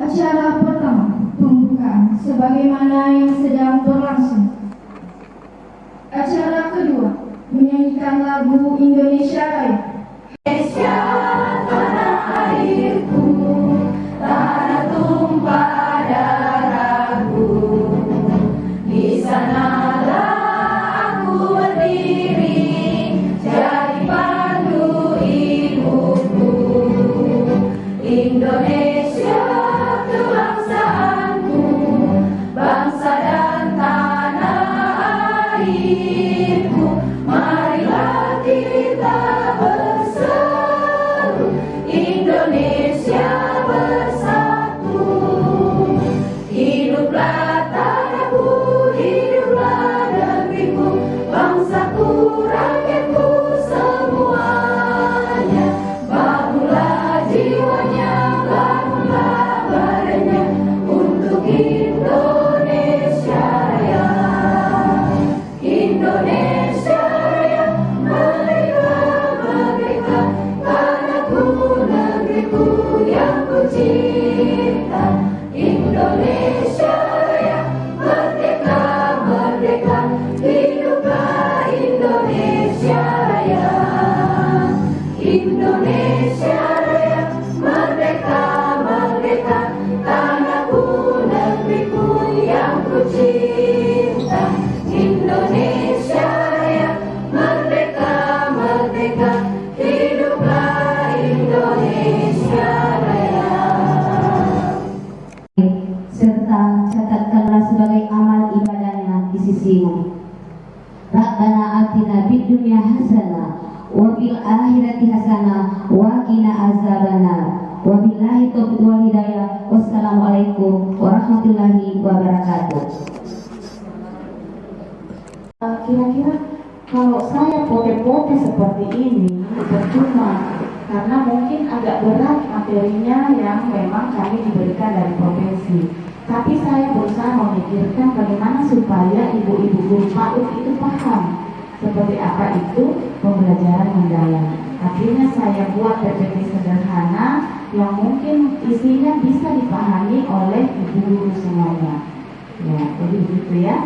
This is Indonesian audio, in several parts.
Acara pertama, pembukaan, sebagaimana yang sedang berlangsung. Acara kedua, menyanyikan lagu Indonesia Raya. Indonesia, tanah airku, tanah tumpah darahku, di sanalah aku berdiri, jadi pandu hidupku. Indonesia kebangsaanku, bangsa dan tanah airku, marilah kita berseru, Indonesia bersatu. Hiduplah tanahku, hiduplah negeriku, bangsaku, rakyatku semuanya. Bangunlah jiwanya, bangunlah badannya untuk Indonesia Raya. Indonesia Raya, merdeka, merdeka, tanahku, negeriku yang ku cinta. Indonesia Raya, merdeka, merdeka, hiduplah Indonesia Raya. Indonesia Raya, merdeka, merdeka, tanahku, negeriku yang ku cinta. Indonesia Raya, merdeka, merdeka, hiduplah Indonesia Raya. Serta catatkanlah sebagai amal ibadahnya di sisimu. Rabbana atina fid dunya hasanah wa fil akhirati hasanah wa qina azabannar. Wabillahi taufiq wal hidayah. Wassalamualaikum warahmatullahi wabarakatuh. Kira-kira kalau saya pote-pote seperti ini percuma, karena mungkin agak berat materinya yang memang kami diberikan dari profesi. Tapi saya berusaha memikirkan bagaimana supaya ibu-ibu guru PAUD itu paham seperti apa itu pembelajaran mendalam. Akhirnya saya buat PPT sederhana yang mungkin isinya bisa dipahami oleh ibu guru semuanya. Ya, jadi begitu ya.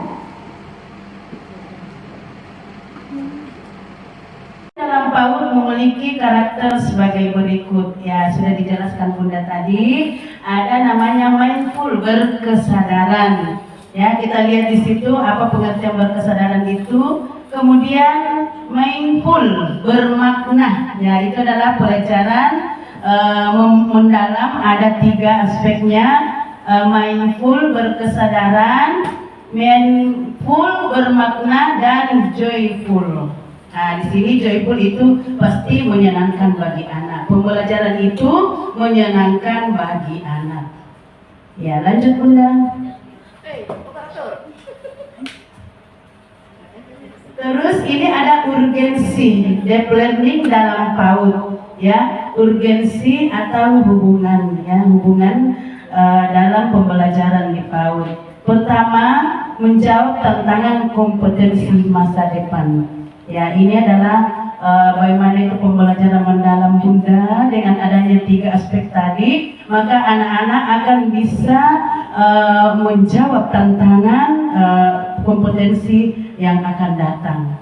Dalam PAUD memiliki karakter sebagai berikut, ya sudah dijelaskan Bunda tadi. Ada namanya mindful, berkesadaran. Ya, kita lihat di situ apa pengertian berkesadaran itu. Kemudian mindful, bermakna. Ya, itu adalah pelajaran mendalam. Ada 3 aspeknya. Mindful, berkesadaran, mindful, bermakna, dan joyful. Nah, di sini joyful itu pasti menyenangkan bagi anak. Pembelajaran itu menyenangkan bagi anak. Ya, lanjut Bunda. Terus ini ada urgensi, deep learning dalam PAUD. Ya, urgensi atau hubungan, ya, hubungan dalam pembelajaran di PAUD. Pertama, menjawab tantangan kompetensi masa depan. Ya, ini adalah bagaimana itu pembelajaran mendalam Bunda dengan adanya 3 aspek tadi, maka anak-anak akan bisa menjawab tantangan kompetensi yang akan datang.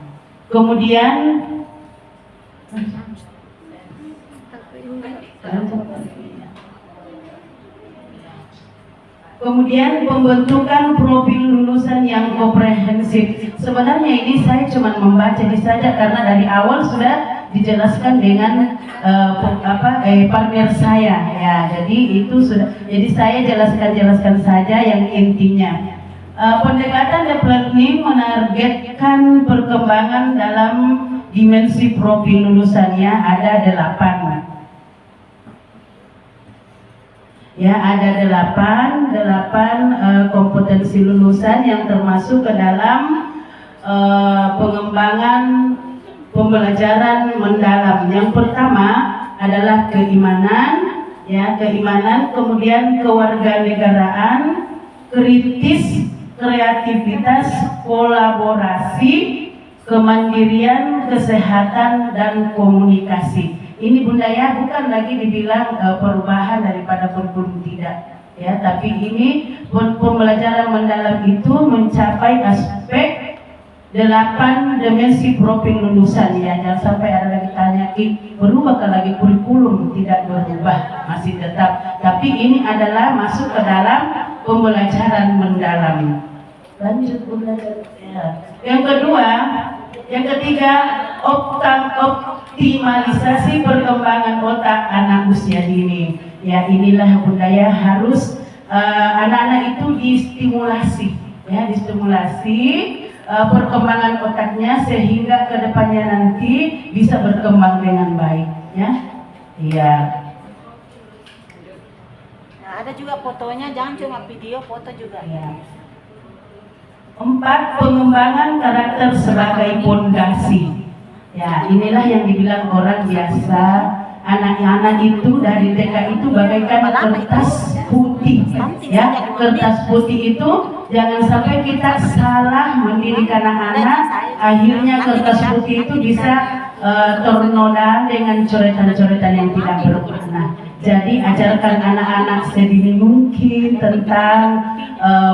Kemudian pembentukan profil lulusan yang komprehensif. Sebenarnya ini saya cuma membaca saja karena dari awal sudah dijelaskan dengan partner saya. Ya, jadi itu sudah. Jadi saya jelaskan saja yang intinya. Pendekatan deep learning menargetkan perkembangan dalam dimensi profil lulusannya ada 8. Ya, ada 8 kompetensi lulusan yang termasuk ke dalam pengembangan pembelajaran mendalam. Yang pertama adalah keimanan, ya, keimanan, kemudian kewarganegaraan, kritis, kreativitas, kolaborasi, kemandirian, kesehatan, dan komunikasi. Ini Bunda ya, bukan lagi dibilang perubahan daripada kurikulum, tidak. ya, tapi ini pembelajaran mendalam itu mencapai aspek 8 dimensi profil lulusan ya. Jangan sampai ada lagi tanya, berubah ke lagi kurikulum? Tidak berubah, masih tetap. Tapi ini adalah masuk ke dalam pembelajaran mendalam. Lanjut belajar. Ya. Yang ketiga, optimalisasi perkembangan otak anak usia dini. Ya, inilah budaya harus anak-anak itu distimulasi, ya, perkembangan otaknya sehingga kedepannya nanti bisa berkembang dengan baik, ya. Iya. Nah, ada juga fotonya, jangan cuma video, foto juga. Ya. 4, pengembangan karakter sebagai pondasi. Ya, inilah yang dibilang orang biasa. Anak-anak itu dari TK itu bagaikan kertas putih, ya. Kertas putih itu jangan sampai kita salah mendidik anak-anak, akhirnya kertas putih itu bisa ternoda dengan coretan-coretan yang tidak bermakna. Jadi ajarkan anak-anak sedini mungkin tentang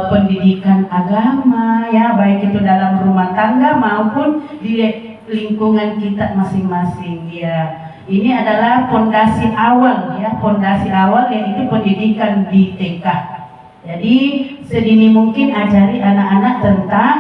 pendidikan agama, ya, baik itu dalam rumah tangga maupun di lingkungan kita masing-masing, ya. Ini adalah pondasi awal, ya, pondasi awal yaitu pendidikan di TK. Jadi sedini mungkin ajari anak-anak tentang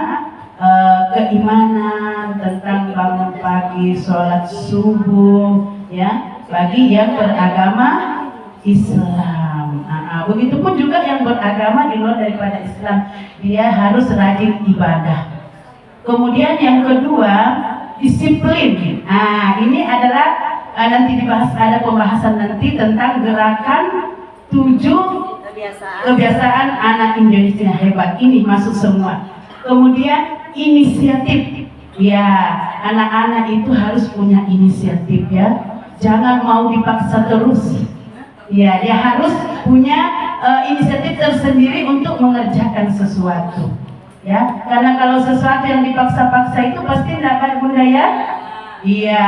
keimanan, tentang bangun pagi, sholat subuh, ya, bagi yang beragama Islam. Begitupun juga yang beragama di luar daripada Islam, dia harus rajin ibadah. Kemudian yang kedua, disiplin. Ini adalah nanti dibahas, ada pembahasan nanti tentang gerakan 7 kebiasaan anak Indonesia hebat. Ini masuk semua. Kemudian inisiatif. Ya, anak-anak itu harus punya inisiatif, ya. Jangan mau dipaksa terus. Ya, dia harus punya inisiatif tersendiri untuk mengerjakan sesuatu. Ya, karena kalau sesuatu yang dipaksa-paksa itu pasti tidak baik, Bunda, ya. Iya,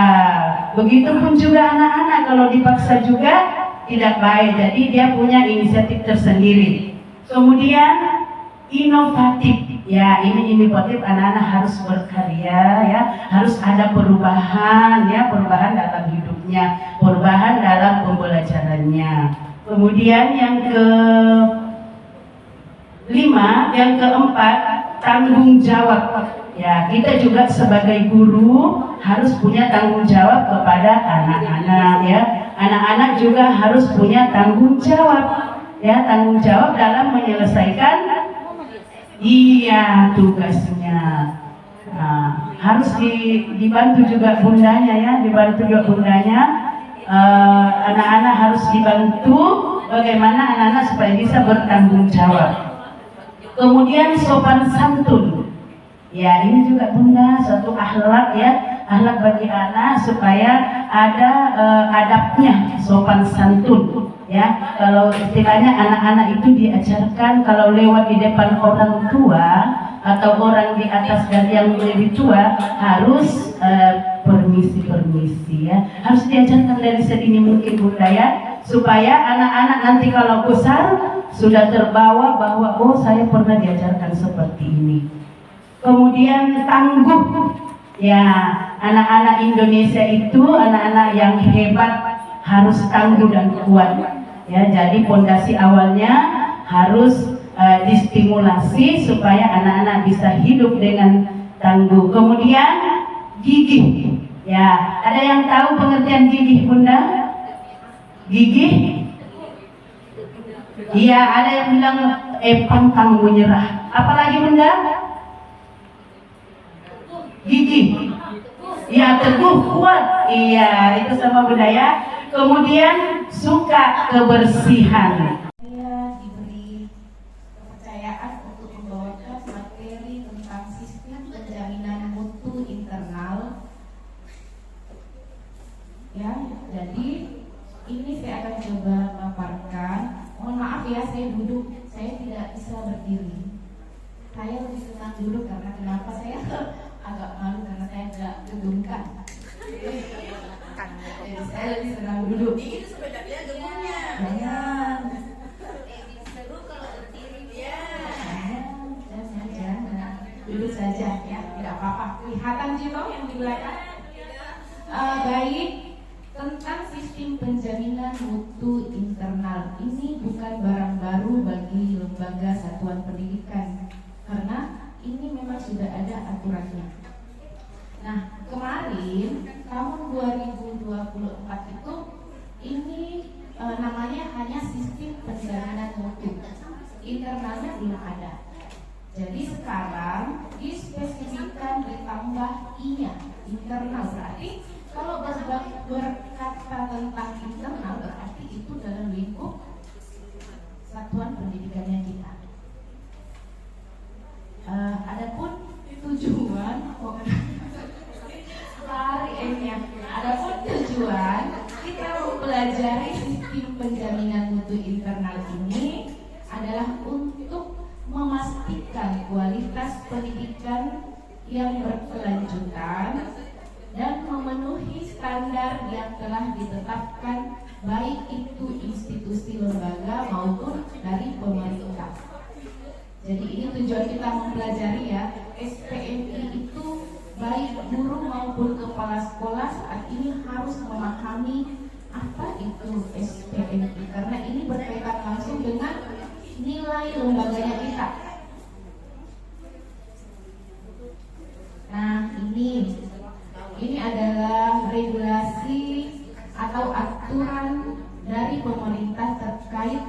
begitupun juga anak-anak kalau dipaksa juga tidak baik. Jadi dia punya inisiatif tersendiri. Kemudian inovatif, ya, ini inovatif, anak-anak harus berkarya, ya, harus ada perubahan, ya, perubahan dalam hidupnya, perubahan dalam pembelajarannya. Kemudian yang yang keempat, tanggung jawab. Ya, kita juga sebagai guru harus punya tanggung jawab kepada anak-anak, ya. Anak-anak juga harus punya tanggung jawab, ya, tanggung jawab dalam menyelesaikan tugasnya. Harus dibantu juga bundanya, ya, dibantu juga bundanya. Anak-anak harus dibantu bagaimana anak-anak supaya bisa bertanggung jawab. Kemudian sopan santun. Ya, ini juga Bunda suatu akhlak, ya, akhlak bagi anak supaya ada adabnya, sopan santun, ya. Kalau istilahnya anak-anak itu diajarkan kalau lewat di depan orang tua atau orang di atas dari yang lebih tua harus permisi, ya. Harus diajarkan dari sedini mungkin, Bunda, ya, supaya anak-anak nanti kalau besar sudah terbawa bahwa oh, saya pernah diajarkan seperti ini. Kemudian tangguh, ya, anak-anak Indonesia itu anak-anak yang hebat, harus tangguh dan kuat, ya. Jadi pondasi awalnya harus distimulasi supaya anak-anak bisa hidup dengan tangguh. Kemudian gigih, ya. Ada yang tahu pengertian gigih, Bunda? Gigih? Iya, ada yang bilang pantang menyerah. Apalagi, Bunda? Gigih, ya, teguh, kuat, iya, itu sama budaya. Kemudian suka kebersihan. Saya diberi kepercayaan untuk membawakan materi tentang sistem penjaminan mutu internal, ya. Jadi ini saya akan coba paparkan. Mohon maaf, ya, saya duduk, saya tidak bisa berdiri. Saya lebih senang duduk karena kenapa? Saya agak malu karena saya agak gedungkan. Saya lebih senang duduk. Jangan. apa-apa. Kelihatan Cito yang di belakang? Baik, tentang sistem penjaminan mutu internal. Ini bukan barang baru bagi lembaga satuan pendidikan, karena ini memang sudah ada aturannya. Nah, kemarin tahun 2024 itu ini namanya hanya sistem penjaminan mutu. Internalnya belum ada. Jadi sekarang dispesifikkan ditambah I-nya, internal. Berarti kalau berkata tentang internal berarti itu dalam lingkup satuan pendidikannya kita. Adapun tujuan, adapun tujuan kita mempelajari sistem penjaminan mutu internal ini adalah untuk memastikan kualitas pendidikan yang berkelanjutan dan memenuhi standar yang telah ditetapkan baik itu institusi lembaga maupun dari pemerintah. Jadi ini tujuan kita mempelajari ya, SPMI itu baik guru maupun kepala sekolah saat ini harus memahami apa itu SPMI, karena ini berkaitan langsung dengan nilai lembaganya kita. Nah, ini adalah regulasi atau aturan dari pemerintah terkait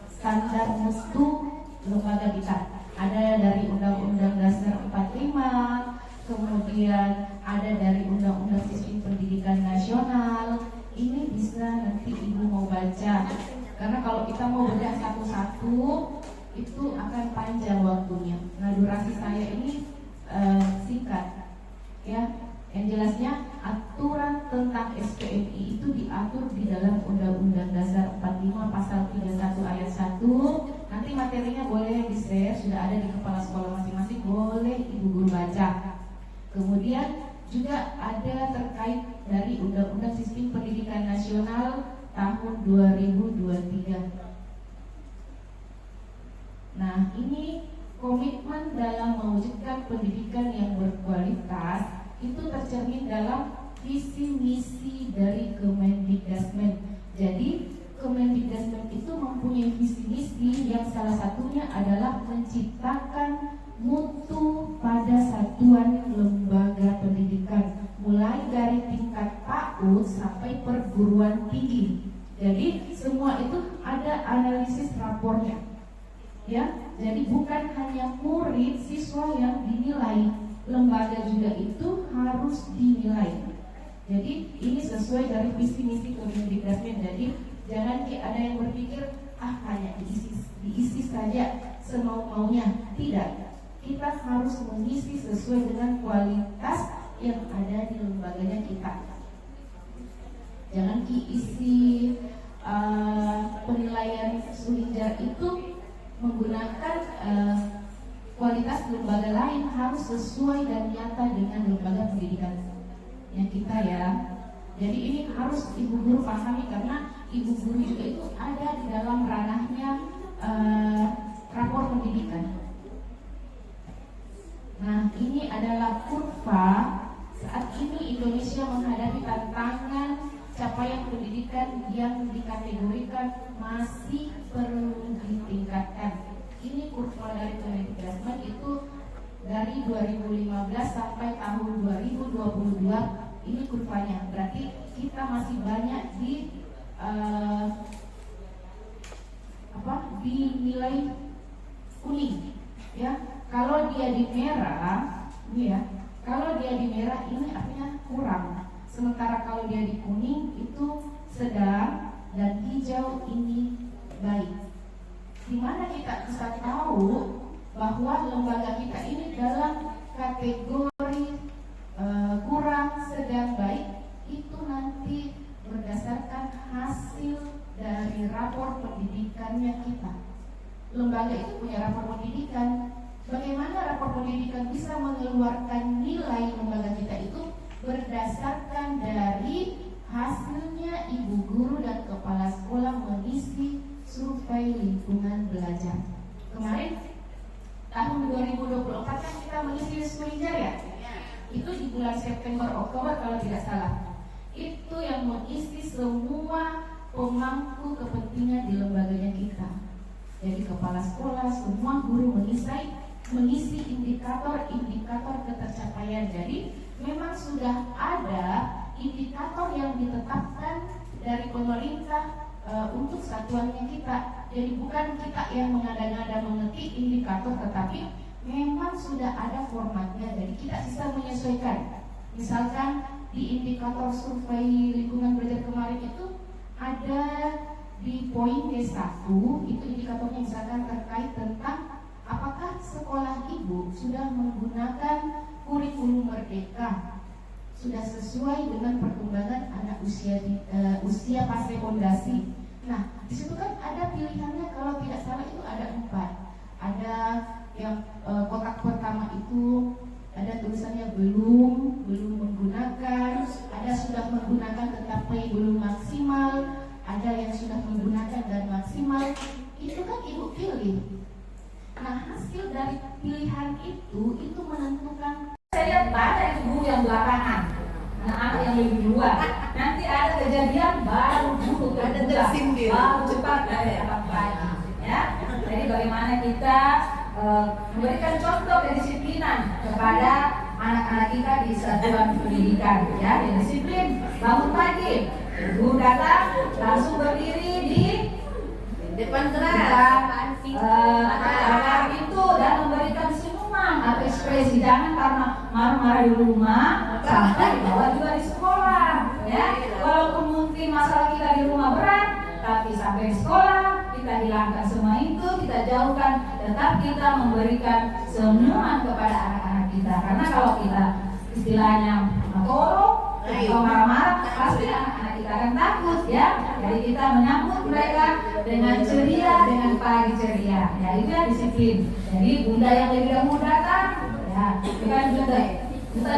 standar mutu lembaga kita. Ada dari Undang-Undang Dasar 45, kemudian ada dari Undang-Undang Sistem Pendidikan Nasional. Ini bisa nanti Ibu mau baca, karena kalau kita mau bedah satu-satu itu akan panjang waktunya. Nah, durasi saya ini singkat ya. Yang jelasnya aturan tentang SPMI itu diatur di dalam Undang-Undang Dasar 45 pasal 31 ayat 1. Nanti materinya boleh di-share, sudah ada di kepala sekolah masing-masing, boleh Ibu guru baca. Kemudian juga ada terkait dari Undang-Undang Sistem Pendidikan Nasional tahun 2023. Nah, ini komitmen dalam mewujudkan pendidikan yang berkualitas itu tercermin dalam visi misi dari Kemendikbudristek. Jadi Kemendikbudristek itu mempunyai visi misi yang salah satunya adalah menciptakan mutu pada satuan lembaga pendidikan, mulai dari tingkat PAUD sampai perguruan tinggi. Jadi semua itu ada analisis rapornya, ya. Jadi bukan hanya murid siswa yang dinilai, lembaga juga itu harus dinilai. Jadi ini sesuai dari visi misi Kemendikbudristek. Jadi jangan ada yang berpikir hanya diisi saja semau-maunya. Tidak. Kita harus mengisi sesuai dengan kualitas yang ada di lembaganya kita. Jangan diisi penilaian Suhinjar itu menggunakan kualitas lembaga lain, harus sesuai dan nyata dengan lembaga pendidikan yang kita ya. Jadi ini harus Ibu guru pahami, karena Ibu guru juga itu ada di dalam ranahnya rapor pendidikan. Nah, ini adalah kurva saat ini Indonesia menghadapi tantangan capaian pendidikan yang dikategorikan masih perlu ditingkatkan. Ini kurva dari Kemendikbudristek itu dari 2015 sampai tahun 2022. Ini kurvanya, berarti kita masih banyak di nilai kuning, ya. Kalau dia di merah, ini ya. Kalau dia di merah ini artinya kurang. Sementara kalau dia di kuning itu sedang, dan hijau ini baik. Dimana kita bisa tahu bahwa lembaga kita ini dalam kategori kurang, sedang, baik, itu nanti berdasarkan hasil dari rapor pendidikannya kita. Lembaga itu punya rapor pendidikan. Bagaimana rapor pendidikan bisa mengeluarkan nilai lembaga kita itu? Berdasarkan dari hasilnya Ibu guru dan kepala sekolah mengisi survei lingkungan belajar. Kemarin tahun 2024 kan kita mengisi Suhinjar ya. bulan September Oktober kalau tidak salah. Itu yang mengisi semua pemangku kepentingan di lembaganya kita. Jadi kepala sekolah, semua guru mengisi indikator ketercapaian. Jadi memang sudah ada indikator yang ditetapkan dari pemerintah untuk satuannya kita. Jadi bukan kita yang mengada-ngada mengetik indikator, tetapi memang sudah ada formatnya. Jadi kita bisa menyesuaikan. Misalkan di indikator survei lingkungan belajar kemarin itu ada di poin D1, itu indikatornya misalkan terkait tentang apakah sekolah ibu sudah menggunakan kurikulum merdeka, sudah sesuai dengan perkembangan anak usia fase fondasi. Nah, di situ kan ada pilihannya, kalau tidak salah itu ada 4. Ada yang kotak pertama itu ada tulisannya belum menggunakan, ada sudah menggunakan tetapi belum maksimal, ada yang sudah menggunakan dan maksimal. Itu kan ibu pilih. Nah, hasil dari pilihan itu menentukan. Saya lihat banyak ibu yang belakangan, anak-anak yang lebih duluan. Nanti ada kejadian baru dulu ada tersindir, baru cepat dari anak pagi. Ya, jadi bagaimana kita memberikan contoh kedisiplinan kepada anak-anak kita di satuan pendidikan. Ya, disiplin, bangun pagi, guru datang langsung berdiri di depan kelas, pintu dan memberikan senyuman atau ekspresi. Jangan karena marah-marah di rumah sampai bawa juga di sekolah. Ya, walaupun mungkin masalah kita di rumah berat, tapi sampai di sekolah kita hilangkan semua itu, kita jauhkan, tetap kita memberikan senyuman kepada anak-anak kita. Karena kalau kita istilahnya tolong atau marah-marah, pasti anak-anak kita akan takut, ya. Jadi kita menyambut mereka dengan ceria, dengan pagi ceria. Ya, itu ya disiplin. Jadi bunda yang lebih dahulu datang, ya, bukan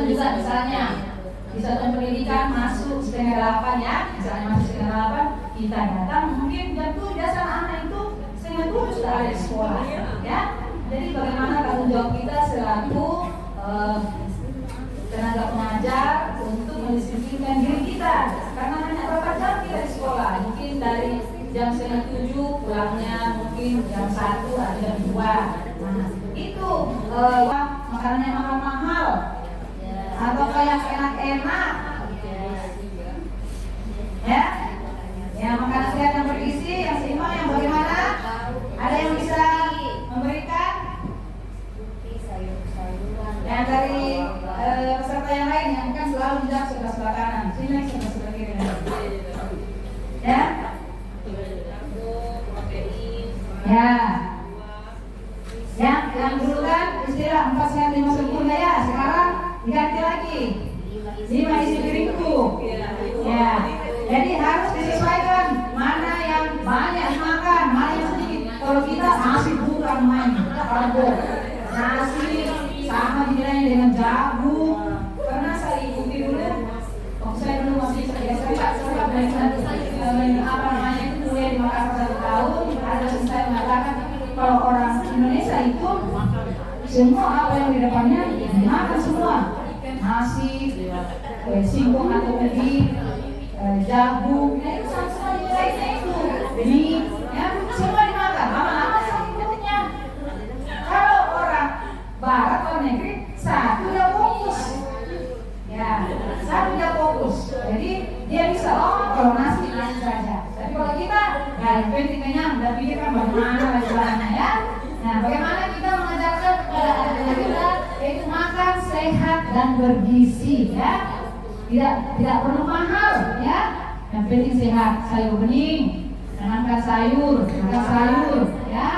juga misalnya di satuan pendidikan masuk 7:30 ya, misalnya masuk 7:30, kita datang mungkin jam 7, biasa anak itu 6:30 sudah ada di sekolah, ya. Jadi bagaimana tanggung jawab kita selaku tenaga pengajar untuk mendisiplinkan diri kita, karena hanya berapa jam kita di sekolah, mungkin dari jam 6:30 pulangnya mungkin jam 1 atau jam 2. Nah, itu makanan yang mahal-mahal atau kayak enak-enak, ya makanan sehat yang bergizi, yang seimbang, yang bagaimana? Ada yang bisa memberikan? Yang dari peserta yang lain yang kan selalu bilang sebelah kanan, sini sebelah kiri, ya. Ya, yang dulu kan istilah 4 sehat 5 sempurna, ya. Sekarang diganti lagi 5 isi piringku. Ya, jadi harus disesuaikan mana yang banyak dimakan, mana yang sedikit. Kalau kita nasi bukan main, karbo, nasi sama dinilai dengan jagung. Karena saya ikuti dulu, saya dulu masih saya belajar apa namanya itu kuliah di Makassar 1 tahun. Ada saya mengatakan kalau orang Indonesia itu semua apa yang di depannya dimakan semua, nasi, singkong atau ubi, jagung, itu sama nilainya itu, mie, ya semua dimakan. Lama-lama sakitnya. Kalau orang barat atau negeri satu dia fokus, ya satu dia fokus. Jadi dia bisa kalau nasi saja. Tapi kalau kita yang penting kenyang, udah pikirkan bagaimana jalannya, ya. Nah, bagaimana kita mengajarkan kepada anak-anak kita yaitu makan sehat dan bergizi, ya. Tidak perlu mahal, ya. Yang penting sehat, sayur bening, jangan sayur, makan sayur, ya.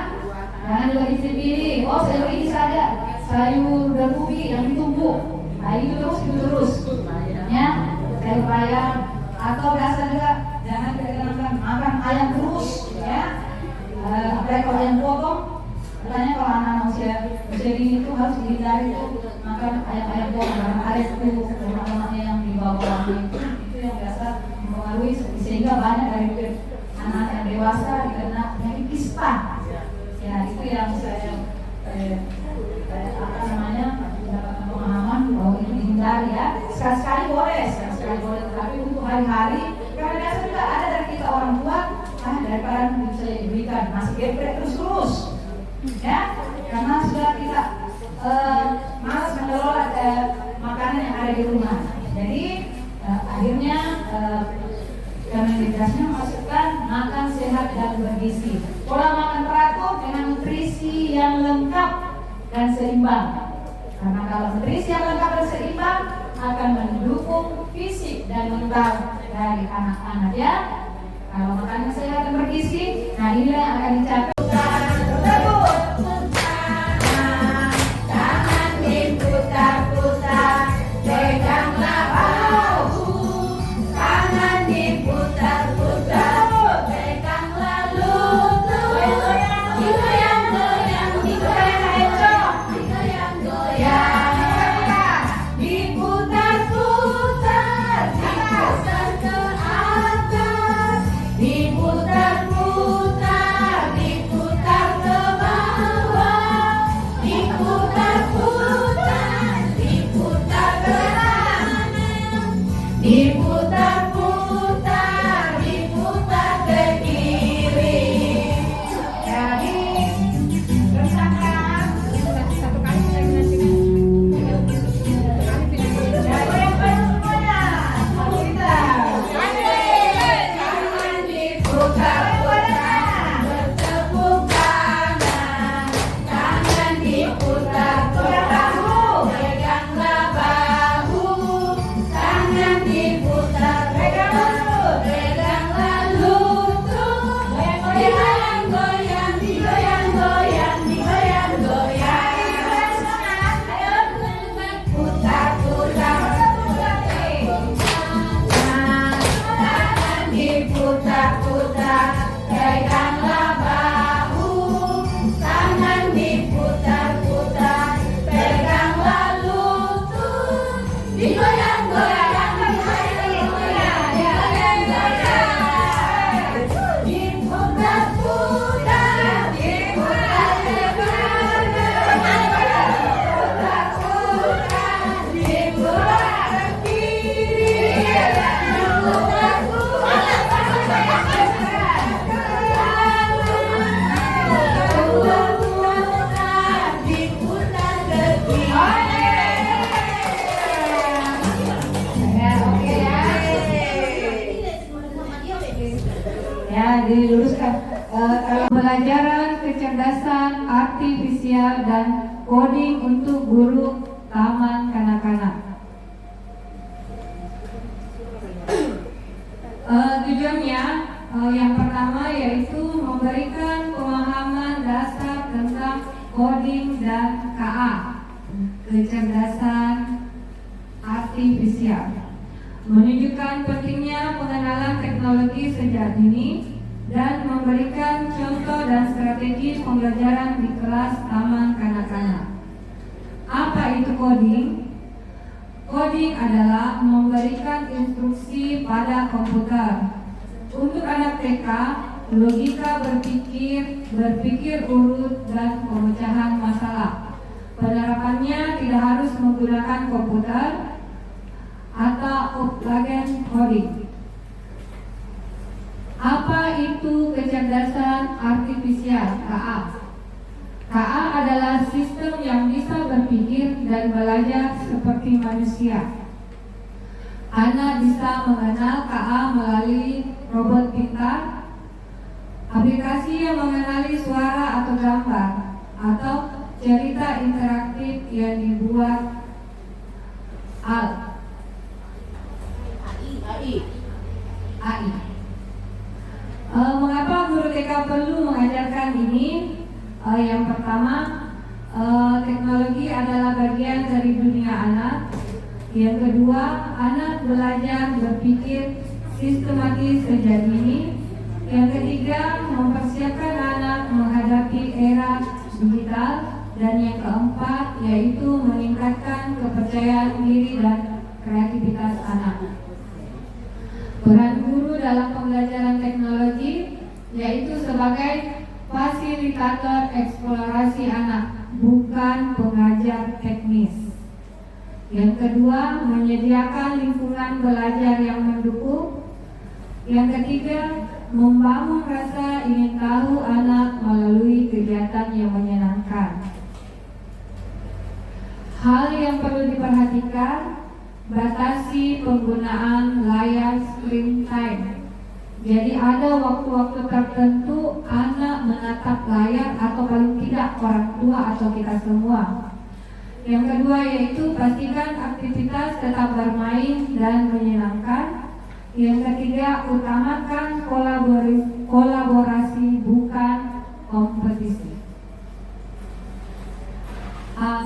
Jangan juga dipilih, sayur ini saja, sayur dan ubi yang ditumbuk. Nah, itu terus, ya. Sayur bayam atau biasa juga jangan kita makan ayam terus, ya. Apalagi kalau ayam potong, katanya kalau anak usia ini itu harus dihindari makan ayam potong, karena ada itu lemak-lemaknya yang di bawah itu yang biasa mempengaruhi sehingga banyak dari anak yang dewasa dikena penyakit kista. Ya, itu yang saya mendapatkan pemahaman bahwa itu dihindari, ya. geprek terus ya, karena sudah kita malas mengelola makanan yang ada di rumah. Jadi akhirnya Kemendikbudnya memasukkan makan sehat dan bergizi, pola makan teratur dengan nutrisi yang lengkap dan seimbang. Karena kalau nutrisi yang lengkap dan seimbang akan mendukung fisik dan mental dari anak-anak ya. Kalau makannya sehat dan bergizi, nah inilah yang akan dicapai. Diluruskan pembelajaran kecerdasan artifisial dan coding untuk guru taman kanak-kanak. Tujuannya yang pertama yaitu memberikan pemahaman dasar tentang coding dan KA, kecerdasan artifisial, menunjukkan pentingnya pengenalan teknologi sejak dini dan memberikan contoh dan strategi pembelajaran di kelas taman kanak-kanak. Apa itu coding? Coding adalah memberikan instruksi pada komputer. Untuk anak TK, logika berpikir urut dan pemecahan masalah. Penerapannya tidak harus menggunakan komputer atau offline coding. Apa itu kecerdasan artifisial (KA)? KA adalah sistem yang bisa berpikir dan belajar seperti manusia. Anak bisa mengenal KA melalui robot pintar, aplikasi yang mengenali suara atau gambar, atau cerita interaktif yang dibuat AI. Mengapa guru TK perlu mengajarkan ini? Yang pertama, teknologi adalah bagian dari dunia anak. Yang kedua, anak belajar berpikir sistematis sejak dini. Yang ketiga, mempersiapkan anak menghadapi era digital. Dan yang keempat, yaitu meningkatkan kepercayaan diri dan kreativitas anak. Peran guru dalam pembelajaran teknologi yaitu sebagai fasilitator eksplorasi anak, bukan pengajar teknis. Yang kedua, menyediakan lingkungan belajar yang mendukung. Yang ketiga, membangun rasa ingin tahu anak melalui kegiatan yang menyenangkan. Hal yang perlu diperhatikan, batasi penggunaan layar screen time. Jadi ada waktu-waktu tertentu anak menatap layar atau paling tidak orang tua atau kita semua. Yang kedua yaitu pastikan aktivitas tetap bermain dan menyenangkan. Yang ketiga, utamakan kolaborasi bukan kompetisi.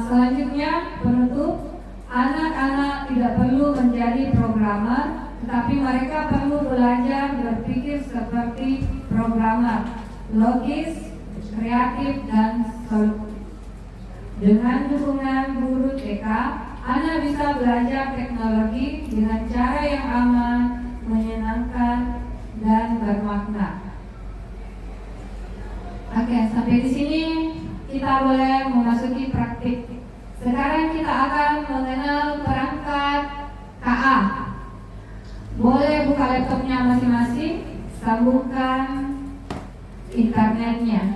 Selanjutnya, penutup, anak-anak tidak perlu menjadi programmer, tetapi mereka perlu belajar berpikir seperti programmer, logis, kreatif, dan solutif. Dengan dukungan guru TK, anak bisa belajar teknologi dengan cara yang aman, menyenangkan, dan bermakna. Oke, sampai di sini kita boleh memasuki praktik. Sekarang kita akan mengenal perangkat KA. Boleh buka laptopnya masing-masing, sambungkan internetnya.